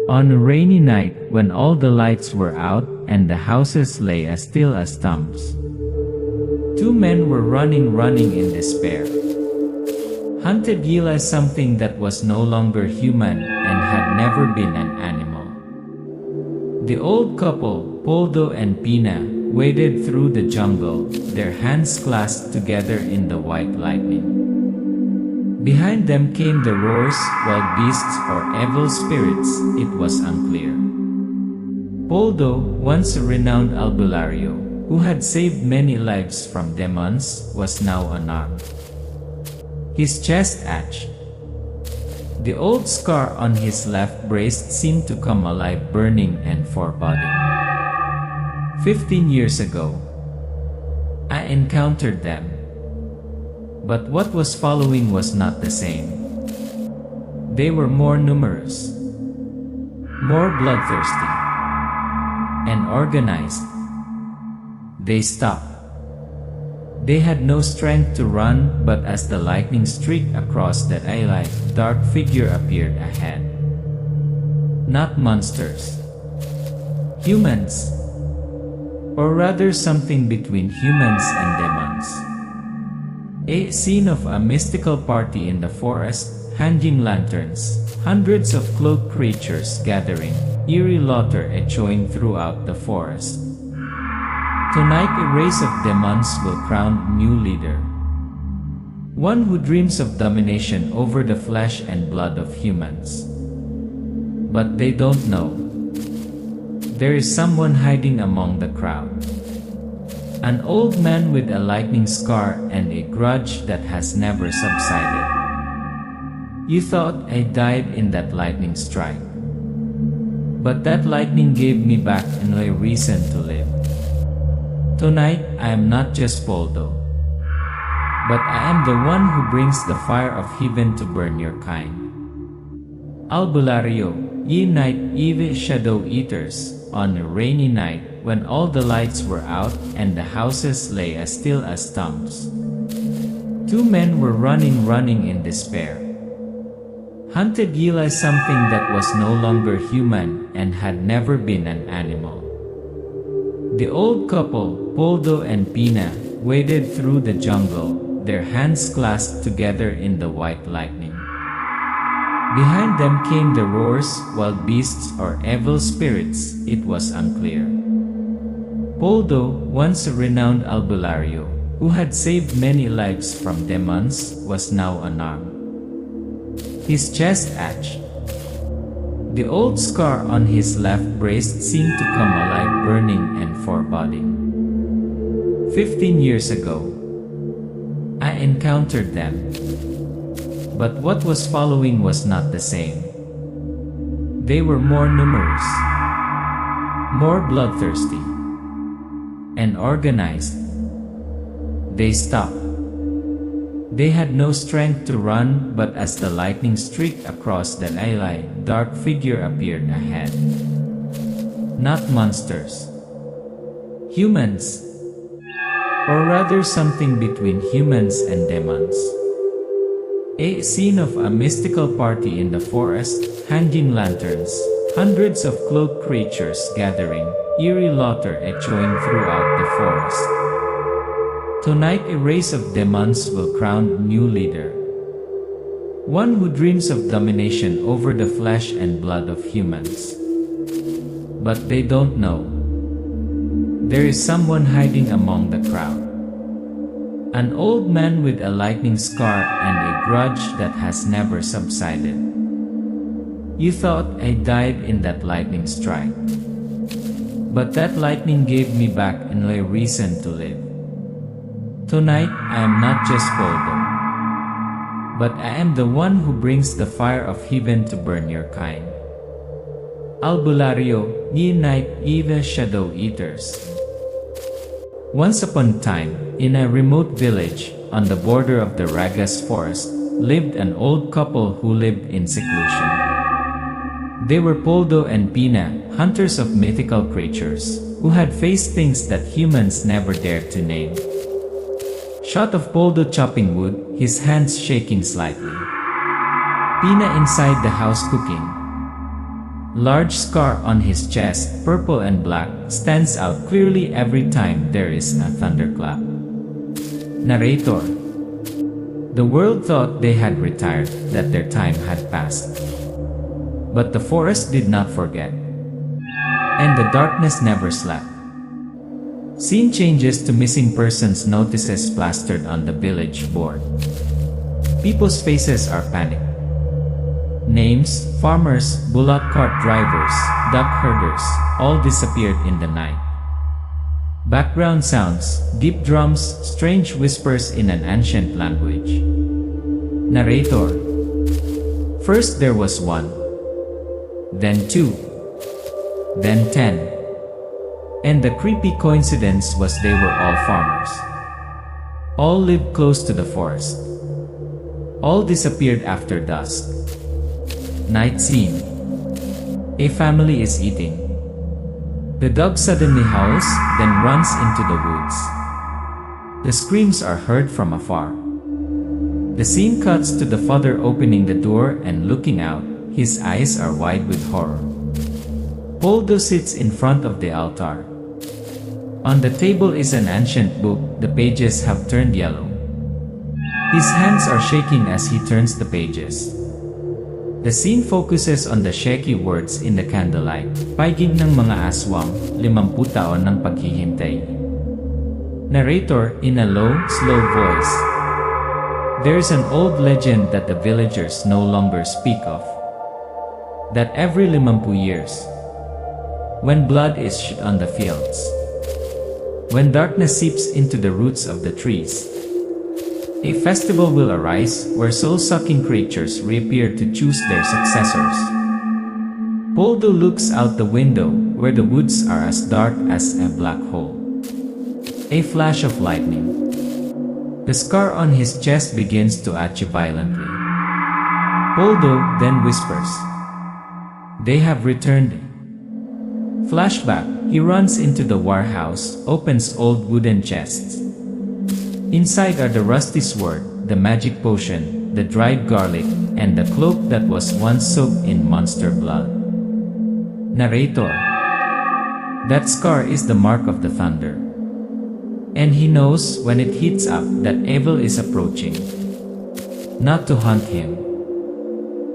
On a rainy night, when all the lights were out and the houses lay as still as stumps, two men were running in despair. Hunted realized something that was no longer human and had never been an animal. The old couple, Poldo and Pina, waded through the jungle, their hands clasped together in the white lightning. Behind them came the roars, wild beasts or evil spirits, it was unclear. Poldo, once a renowned albulario, who had saved many lives from demons, was now unarmed. His chest ached. The old scar on his left breast seemed to come alive, burning and foreboding. 15 years ago, I encountered them. But what was following was not the same. They were more numerous, more bloodthirsty, and organized. They stopped. They had no strength to run, but as the lightning streaked across the daylight, a dark figure appeared ahead. Not monsters. Humans. Or rather something between humans and demons. A scene of a mystical party in the forest, hanging lanterns, hundreds of cloaked creatures gathering, eerie laughter echoing throughout the forest. Tonight a race of demons will crown a new leader. One who dreams of domination over the flesh and blood of humans. But they don't know. There is someone hiding among the crowd. An old man with a lightning scar and a grudge that has never subsided. You thought I died in that lightning strike. But that lightning gave me back a reason to live. Tonight I am not just Poldo, but I am the one who brings the fire of heaven to burn your kind. Albulario, ye night evil shadow eaters, on a rainy night, when all the lights were out and the houses lay as still as stumps. Two men were running in despair. Hunted realized something that was no longer human and had never been an animal. The old couple, Poldo and Pina, waded through the jungle, their hands clasped together in the white lightning. Behind them came the roars, wild beasts or evil spirits, it was unclear. Poldo, once a renowned albulario, who had saved many lives from demons, was now unarmed. His chest ached. The old scar on his left breast seemed to come alive, burning and foreboding. 15 years ago, I encountered them. But what was following was not the same. They were more numerous, more bloodthirsty, and organized. They stopped. They had no strength to run, but as the lightning streaked across the daylight, a dark figure appeared ahead. Not monsters. Humans. Or rather something between humans and demons. A scene of a mystical party in the forest, hanging lanterns, hundreds of cloaked creatures gathering, eerie laughter echoing throughout the forest. Tonight a race of demons will crown a new leader. One who dreams of domination over the flesh and blood of humans. But they don't know. There is someone hiding among the crowd. An old man with a lightning scar and a grudge that has never subsided. You thought I died in that lightning strike. But that lightning gave me back a reason to live. Tonight I am not just Poldo, but I am the one who brings the fire of heaven to burn your kind. Albulario, ye night evil shadow eaters. Once upon a time, in a remote village, on the border of the Ragas forest, lived an old couple who lived in seclusion. They were Poldo and Pina, hunters of mythical creatures, who had faced things that humans never dared to name. Shot of Poldo chopping wood, his hands shaking slightly. Pina inside the house cooking. Large scar on his chest, purple and black, stands out clearly every time there is a thunderclap. Narrator. The world thought they had retired, that their time had passed. But the forest did not forget. And the darkness never slept. Scene changes to missing persons notices plastered on the village board. People's faces are panicked. Names, farmers, bullock cart drivers, duck herders, all disappeared in the night. Background sounds, deep drums, strange whispers in an ancient language. Narrator. First there was one. Then two. Then 10. And the creepy coincidence was they were all farmers. All lived close to the forest. All disappeared after dusk. Night scene. A family is eating. The dog suddenly howls, then runs into the woods. The screams are heard from afar. The scene cuts to the father opening the door and looking out. His eyes are wide with horror. Poldo sits in front of the altar. On the table is an ancient book, the pages have turned yellow. His hands are shaking as he turns the pages. The scene focuses on the shaky words in the candlelight. Paiging ng mga aswang, 50 taon ng paghihintay. Narrator in a low, slow voice. There's an old legend that the villagers no longer speak of. That every 50 years, when blood is shed on the fields, when darkness seeps into the roots of the trees, a festival will arise where soul-sucking creatures reappear to choose their successors. Poldo looks out the window where the woods are as dark as a black hole. A flash of lightning. The scar on his chest begins to itch violently. Poldo then whispers, "They have returned." Flashback, he runs into the warehouse, opens old wooden chests. Inside are the rusty sword, the magic potion, the dried garlic, and the cloak that was once soaked in monster blood. Narrator. That scar is the mark of the thunder. And he knows when it heats up that evil is approaching. Not to hunt him,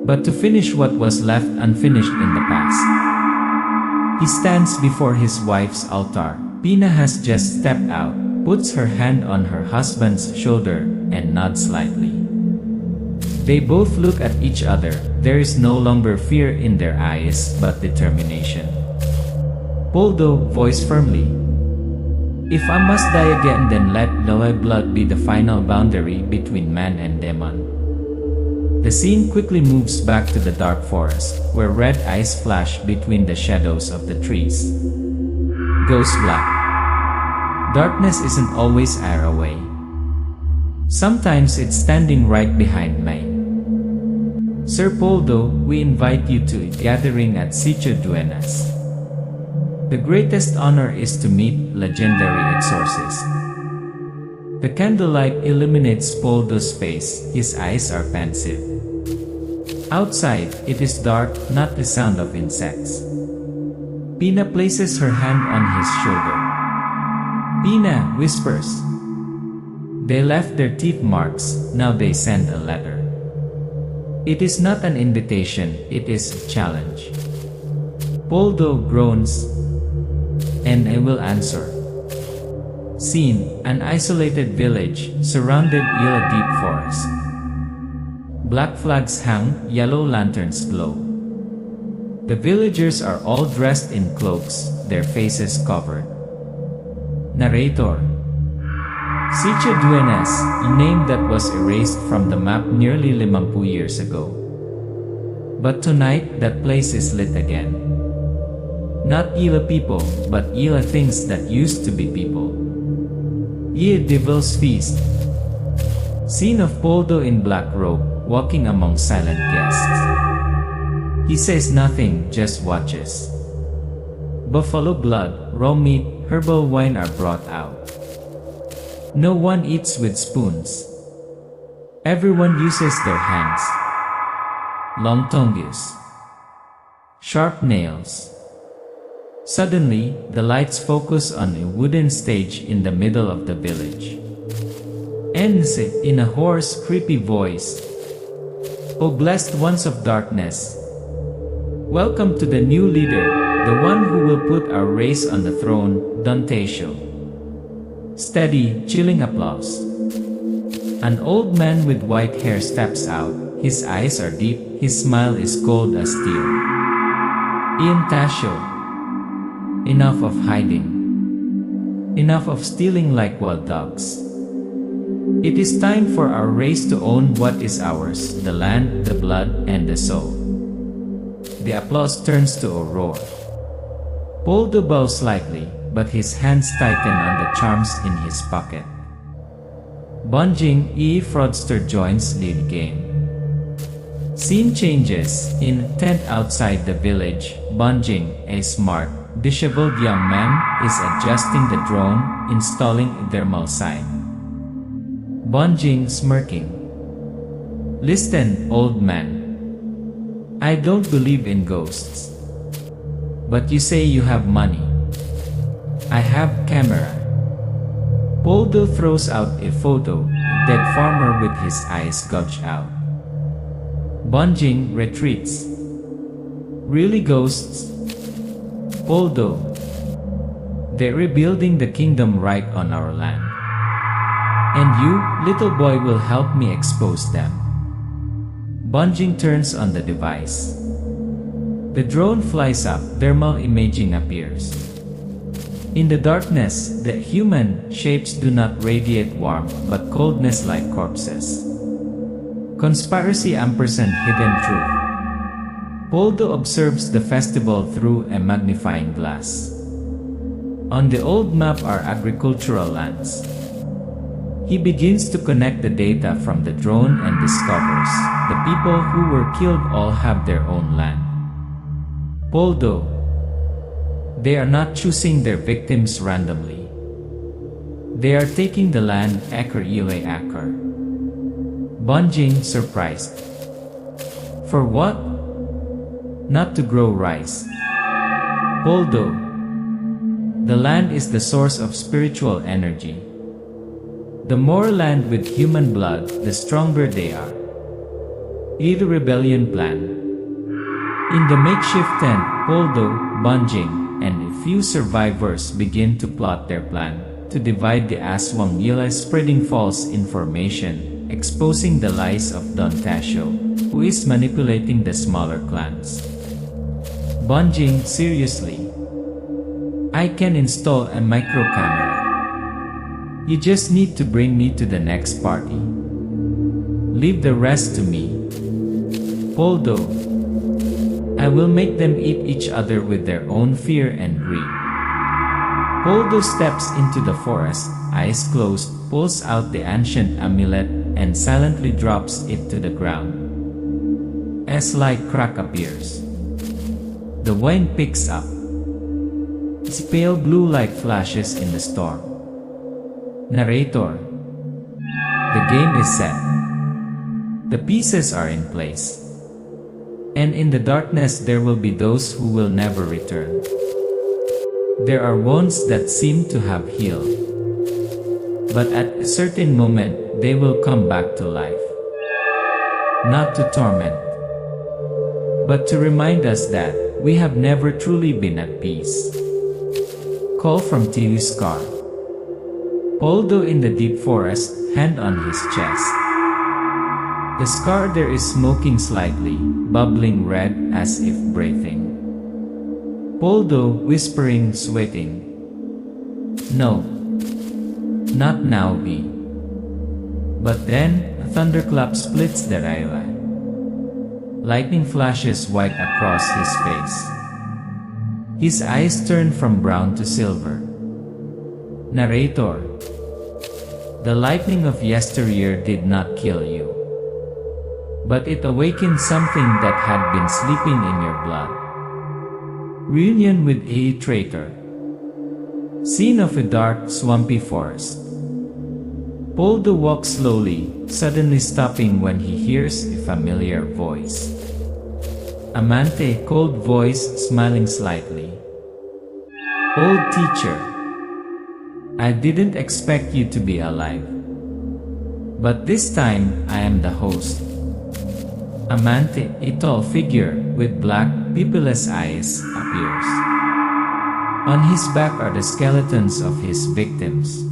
but to finish what was left unfinished in the past. He stands before his wife's altar. Pina has just stepped out, puts her hand on her husband's shoulder, and nods slightly. They both look at each other. There is no longer fear in their eyes, but determination. Poldo, voice firmly. If I must die again, then let Loe blood be the final boundary between man and demon. The scene quickly moves back to the dark forest, where red eyes flash between the shadows of the trees. Goes black. Darkness isn't always far away. Sometimes it's standing right behind me. Sir Poldo, we invite you to a gathering at Sitio Duenas. The greatest honor is to meet legendary exorcist. The candlelight illuminates Poldo's face. His eyes are pensive. Outside, it is dark, not the sound of insects. Pina places her hand on his shoulder. Pina whispers. They left their teeth marks, now they send a letter. It is not an invitation, it is a challenge. Poldo groans. And I will answer. Scene, an isolated village, surrounded in a deep forest. Black flags hang, yellow lanterns glow. The villagers are all dressed in cloaks, their faces covered. Narrator. Sitio Duenas, a name that was erased from the map nearly 50 years ago. But tonight, that place is lit again. Not Ila people, but Ila things that used to be people. Ye Devil's Feast. Scene of Poldo in black robe, walking among silent guests. He says nothing, just watches. Buffalo blood, raw meat, herbal wine are brought out. No one eats with spoons. Everyone uses their hands. Long tongues. Sharp nails. Suddenly, the lights focus on a wooden stage in the middle of the village. Ends in a hoarse, creepy voice. O blessed ones of darkness! Welcome to the new leader, the one who will put our race on the throne, Dantasio. Steady, chilling applause. An old man with white hair steps out. His eyes are deep, his smile is cold as steel. Ian Tasio. Enough of hiding. Enough of stealing like wild dogs. It is time for our race to own what is ours, the land, the blood, and the soul. The applause turns to a roar. Poldo bows slightly, but his hands tighten on the charms in his pocket. Banjing, fraudster joins the game. Scene changes. In a tent outside the village, Banjing, a smart, disheveled young man, is adjusting the drone, installing a thermal sight. Banjing smirking. Listen, old man. I don't believe in ghosts. But you say you have money. I have camera. Poldo throws out a photo, a dead farmer with his eyes gouged out. Banjing retreats. Really ghosts? Poldo. They're rebuilding the kingdom right on our land. And you, little boy, will help me expose them. Banjing turns on the device. The drone flies up, thermal imaging appears. In the darkness, the human shapes do not radiate warmth but coldness like corpses. Conspiracy ampersand hidden truth. Poldo observes the festival through a magnifying glass. On the old map are agricultural lands. He begins to connect the data from the drone and discovers the people who were killed all have their own land. Poldo. They are not choosing their victims randomly. They are taking the land acre ile acre. Banjing surprised. For what? Not to grow rice. Poldo. The land is the source of spiritual energy. The more land with human blood, the stronger they are. The rebellion plan. In the makeshift tent, Poldo, Banjing, and a few survivors begin to plot their plan to divide the Aswang spreading false information, exposing the lies of Dantasio, who is manipulating the smaller clans. Banjing, seriously? I can install a micro camera. You just need to bring me to the next party. Leave the rest to me. Poldo. I will make them eat each other with their own fear and greed. Poldo steps into the forest, eyes closed, pulls out the ancient amulet, and silently drops it to the ground. A slight crack appears. The wind picks up. It's pale blue like flashes in the storm. Narrator. The game is set. The pieces are in place. And in the darkness there will be those who will never return. There are wounds that seem to have healed. But at a certain moment they will come back to life. Not to torment, but to remind us that we have never truly been at peace. Call from T.U. Scar. Poldo in the deep forest, hand on his chest. The scar there is smoking slightly, bubbling red as if breathing. Poldo whispering, sweating. No. Not now, B. But then, a thunderclap splits the raila. Lightning flashes white across his face. His eyes turn from brown to silver. Narrator. The lightning of yesteryear did not kill you. But it awakened something that had been sleeping in your blood. Reunion with a traitor. Scene of a dark, swampy forest. Poldo walks slowly, suddenly stopping when he hears a familiar voice. Amante, cold voice, smiling slightly. Old teacher. I didn't expect you to be alive. But this time, I am the host. Amante, a tall figure, with black, pupilless eyes, appears. On his back are the skeletons of his victims.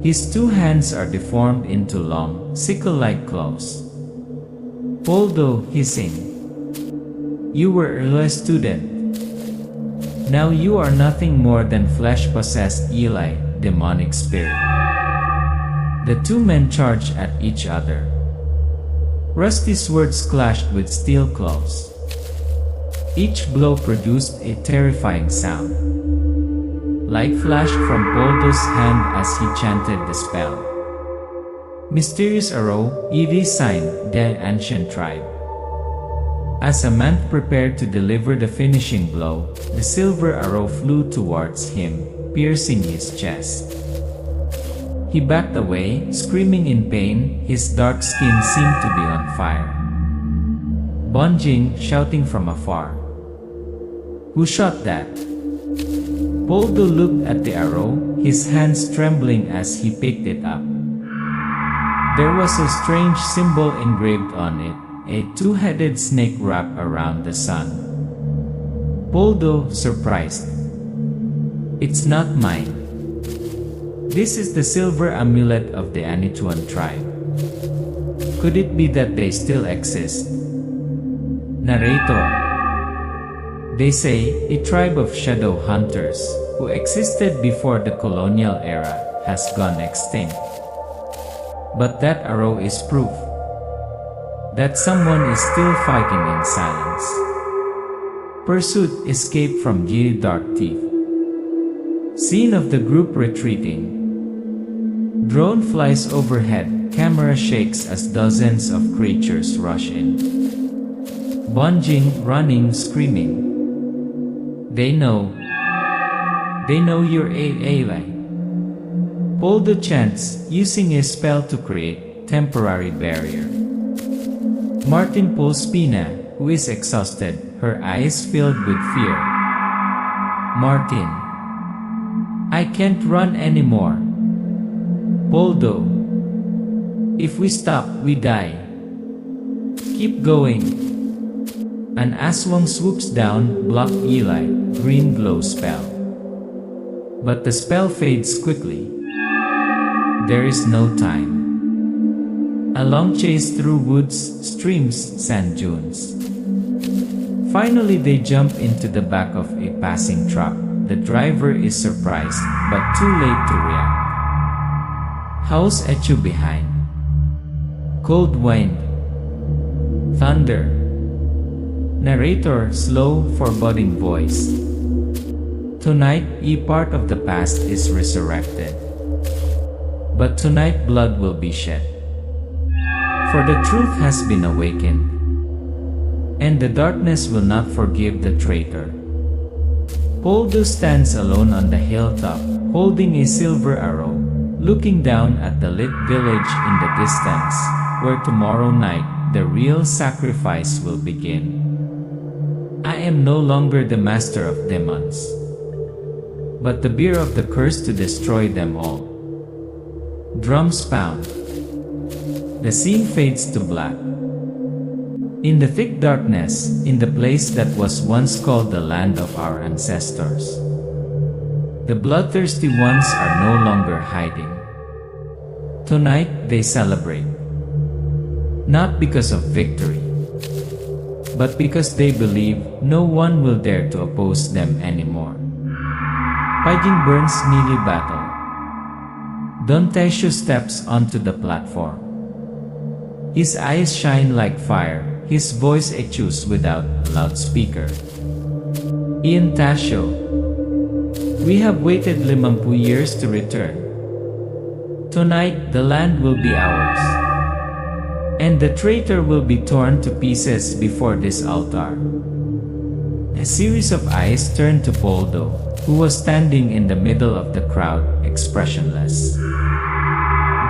His two hands are deformed into long, sickle-like claws. Poldo, hissing. You were a student. Now you are nothing more than flesh-possessed Eli, demonic spirit. The two men charged at each other. Rusty swords clashed with steel claws. Each blow produced a terrifying sound. Light flashed from Poldo's hand as he chanted the spell. Mysterious arrow, Evi sign, the ancient tribe. As Amante prepared to deliver the finishing blow, the silver arrow flew towards him, piercing his chest. He backed away, screaming in pain, his dark skin seemed to be on fire. Bonjing, shouting from afar. Who shot that? Poldo looked at the arrow, his hands trembling as he picked it up. There was a strange symbol engraved on it, a two-headed snake wrapped around the sun. Poldo, surprised. It's not mine. This is the silver amulet of the Anituan tribe. Could it be that they still exist? Narrator. They say, a tribe of shadow hunters, who existed before the colonial era, has gone extinct. But that arrow is proof that someone is still fighting in silence. Pursuit escaped from G Dark Thief. Scene of the group retreating. Drone flies overhead, camera shakes as dozens of creatures rush in. Bonjing, running, screaming. They know you're Eli. Poldo chants, using a spell to create temporary barrier. Martin pulls Pina, who is exhausted, her eyes filled with fear. Martin. I can't run anymore. Poldo. If we stop, we die. Keep going. An Aswang swoops down, block Eli, green glow spell. But the spell fades quickly. There is no time. A long chase through woods, streams, sand dunes. Finally they jump into the back of a passing truck. The driver is surprised, but too late to react. Howls at you behind. Cold wind. Thunder. Narrator, slow, foreboding voice. Tonight, a part of the past is resurrected. But tonight blood will be shed. For the truth has been awakened. And the darkness will not forgive the traitor. Poldo stands alone on the hilltop, holding a silver arrow, looking down at the lit village in the distance, where tomorrow night the real sacrifice will begin. I am no longer the master of demons, but the bearer of the curse to destroy them all. Drums pound. The scene fades to black. In the thick darkness, in the place that was once called the land of our ancestors, the bloodthirsty ones are no longer hiding. Tonight they celebrate. Not because of victory, but because they believe no one will dare to oppose them anymore. PIGING burns melee battle. Don Teshu steps onto the platform. His eyes shine like fire, his voice echoes without a loudspeaker. Ian Tasho. We have waited 50 years to return. Tonight the land will be ours. And the traitor will be torn to pieces before this altar. A series of eyes turned to Poldo, who was standing in the middle of the crowd, expressionless.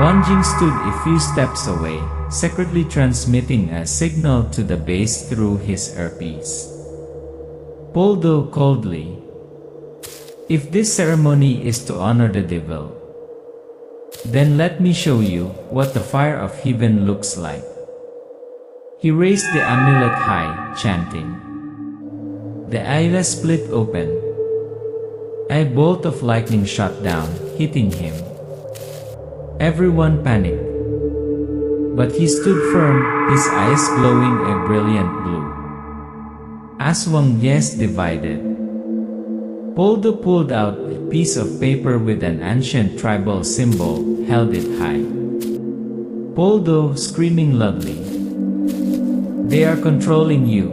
Banjing stood a few steps away, secretly transmitting a signal to the base through his earpiece. Poldo coldly, "If this ceremony is to honor the devil, then let me show you what the fire of heaven looks like." He raised the amulet high, chanting. The ayla split open. A bolt of lightning shot down, hitting him. Everyone panicked. But he stood firm, his eyes glowing a brilliant blue. Aswang yes divided. Poldo pulled out a piece of paper with an ancient tribal symbol, held it high. Poldo screaming loudly, "They are controlling you.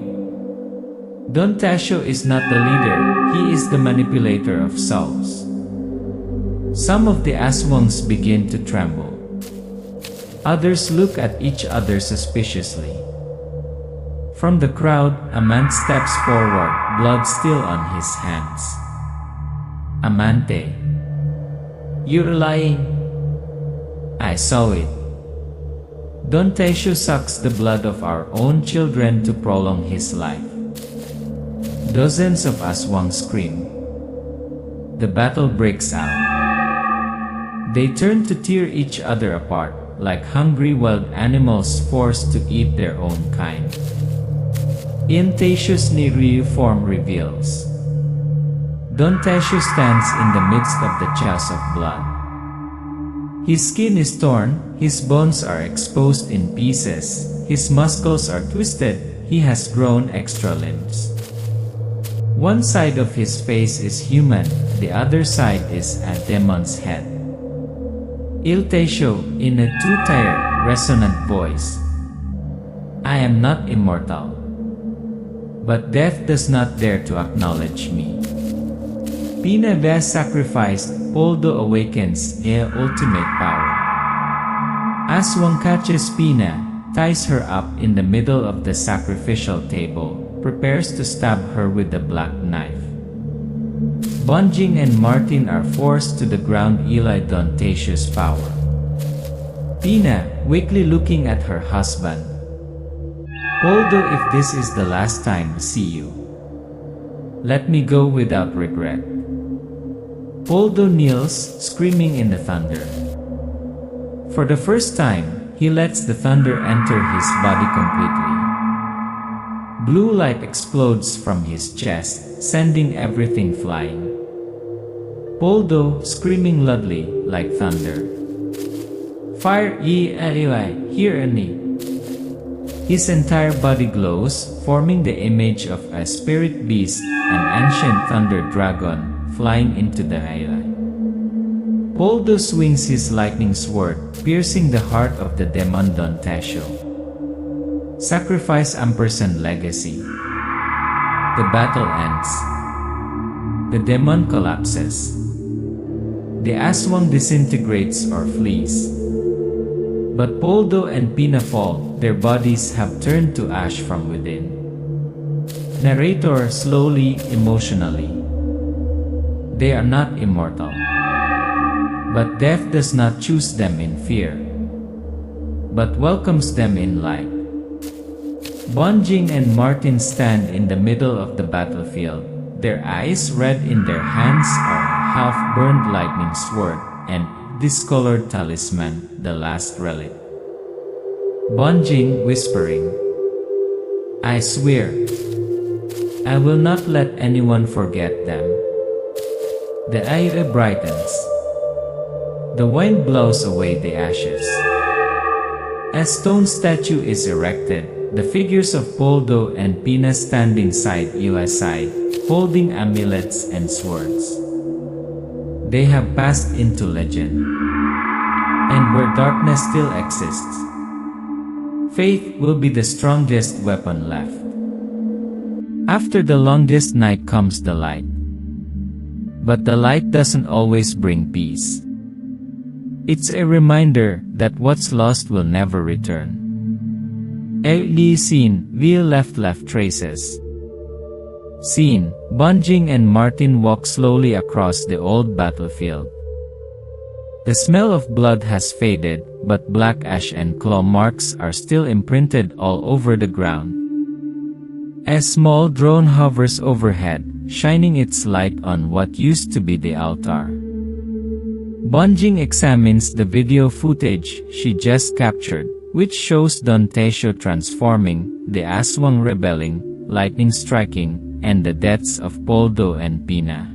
Don Tasio is not the leader, he is the manipulator of souls." Some of the Aswangs begin to tremble. Others look at each other suspiciously. From the crowd, a man steps forward, blood still on his hands. "Amante, you're lying. I saw it. Don Tasio sucks the blood of our own children to prolong his life." Dozens of Aswang scream. The battle breaks out. They turn to tear each other apart, like hungry wild animals forced to eat their own kind. In Tasio's Niryu form reveals. Don Tasio stands in the midst of the chaos of blood. His skin is torn, his bones are exposed in pieces, his muscles are twisted, he has grown extra limbs. One side of his face is human, the other side is a demon's head. Il Tasio, in a two-tier, resonant voice, "I am not immortal. But death does not dare to acknowledge me." Pina Ves sacrificed, Poldo awakens their ultimate power. Aswang catches Pina, ties her up in the middle of the sacrificial table, prepares to stab her with the black knife. Banjing and Martin are forced to the ground. Eli Don Tasio's power. Pina, weakly looking at her husband. "Poldo, if this is the last time I see you, let me go without regret." Poldo kneels, screaming in the thunder. For the first time, he lets the thunder enter his body completely. Blue light explodes from his chest, sending everything flying. Poldo, screaming loudly, like thunder, "Fire ye Eli, hear me." His entire body glows, forming the image of a spirit beast, an ancient thunder dragon, flying into the Eli. Poldo swings his lightning sword, piercing the heart of the demon Don Tasio. Sacrifice ampersand legacy. The battle ends. The demon collapses. The Aswang disintegrates or flees. But Poldo and Pina fall, their bodies have turned to ash from within. Narrator slowly, emotionally. They are not immortal. But death does not choose them in fear, but welcomes them in light. Banjing and Martin stand in the middle of the battlefield, their eyes red, in their hands are a half-burned lightning sword and discolored talisman, the last relic. Banjing whispering, "I swear, I will not let anyone forget them." The air brightens. The wind blows away the ashes. A stone statue is erected, the figures of Poldo and Pina standing side by side, holding amulets and swords. They have passed into legend. And where darkness still exists, faith will be the strongest weapon left. After the longest night comes the light. But the light doesn't always bring peace. It's a reminder that what's lost will never return. Scene, Will left traces. Scene, Banjing and Martin walk slowly across the old battlefield. The smell of blood has faded, but black ash and claw marks are still imprinted all over the ground. A small drone hovers overhead, shining its light on what used to be the altar. Banjing examines the video footage she just captured, which shows Don Tesho transforming, the Aswang rebelling, lightning striking, and the deaths of Poldo and Pina.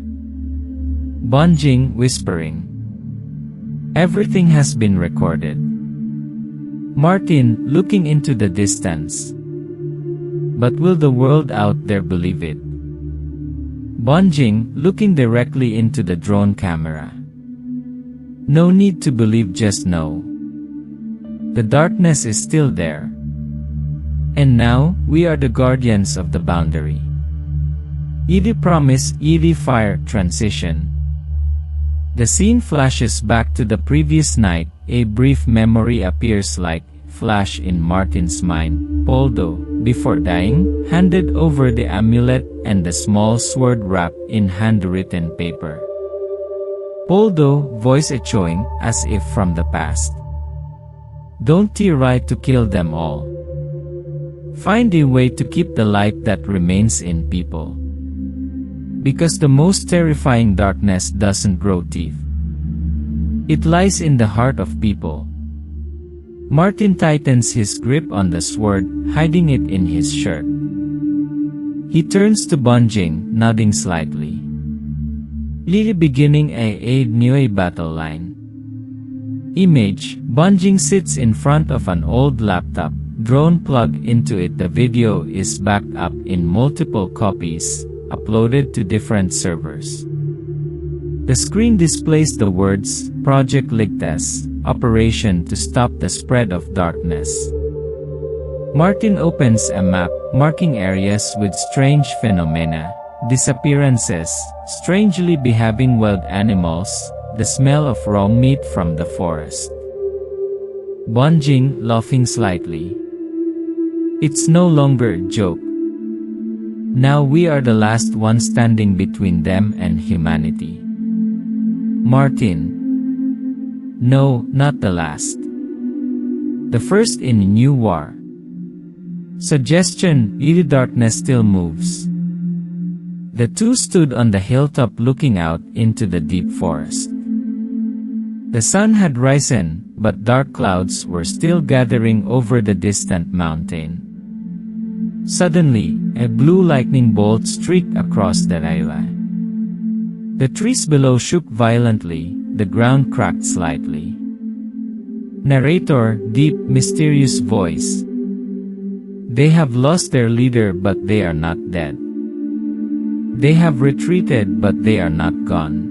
Banjing whispering, "Everything has been recorded." Martin looking into the distance. "But will the world out there believe it?" Banjing looking directly into the drone camera. "No need to believe, just know. The darkness is still there. And now, we are the guardians of the boundary." Edie promise, Edie fire, transition. The scene flashes back to the previous night, a brief memory appears like flash in Martin's mind. Poldo, before dying, handed over the amulet and the small sword wrapped in handwritten paper. Poldo, voice echoing, as if from the past. "Don't try to kill them all. Find a way to keep the light that remains in people. Because the most terrifying darkness doesn't grow teeth. It lies in the heart of people." Martin tightens his grip on the sword, hiding it in his shirt. He turns to Banjing, nodding slightly. Lily beginning a new battle line. Image, Banjing sits in front of an old laptop, drone plug into it. The video is backed up in multiple copies, uploaded to different servers. The screen displays the words, Project Ligtas, Operation to Stop the Spread of Darkness. Martin opens a map, marking areas with strange phenomena, disappearances, strangely behaving wild animals, the smell of raw meat from the forest. Banjing, laughing slightly. "It's no longer a joke. Now we are the last ones standing between them and humanity." Martin. "No, not the last. The first in a new war." Suggestion, the darkness still moves. The two stood on the hilltop looking out into the deep forest. The sun had risen, but dark clouds were still gathering over the distant mountain. Suddenly, a blue lightning bolt streaked across the area. The trees below shook violently, the ground cracked slightly. Narrator, deep, mysterious voice. "They have lost their leader, but they are not dead. They have retreated, but they are not gone.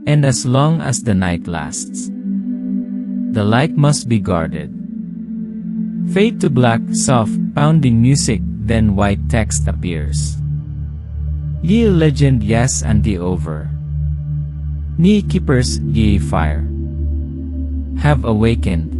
And as long as the night lasts, the light must be guarded." Fade to black, soft, pounding music, then white text appears. "Ye legend, yes, anti-over. Ni keepers, ye fire. Have awakened.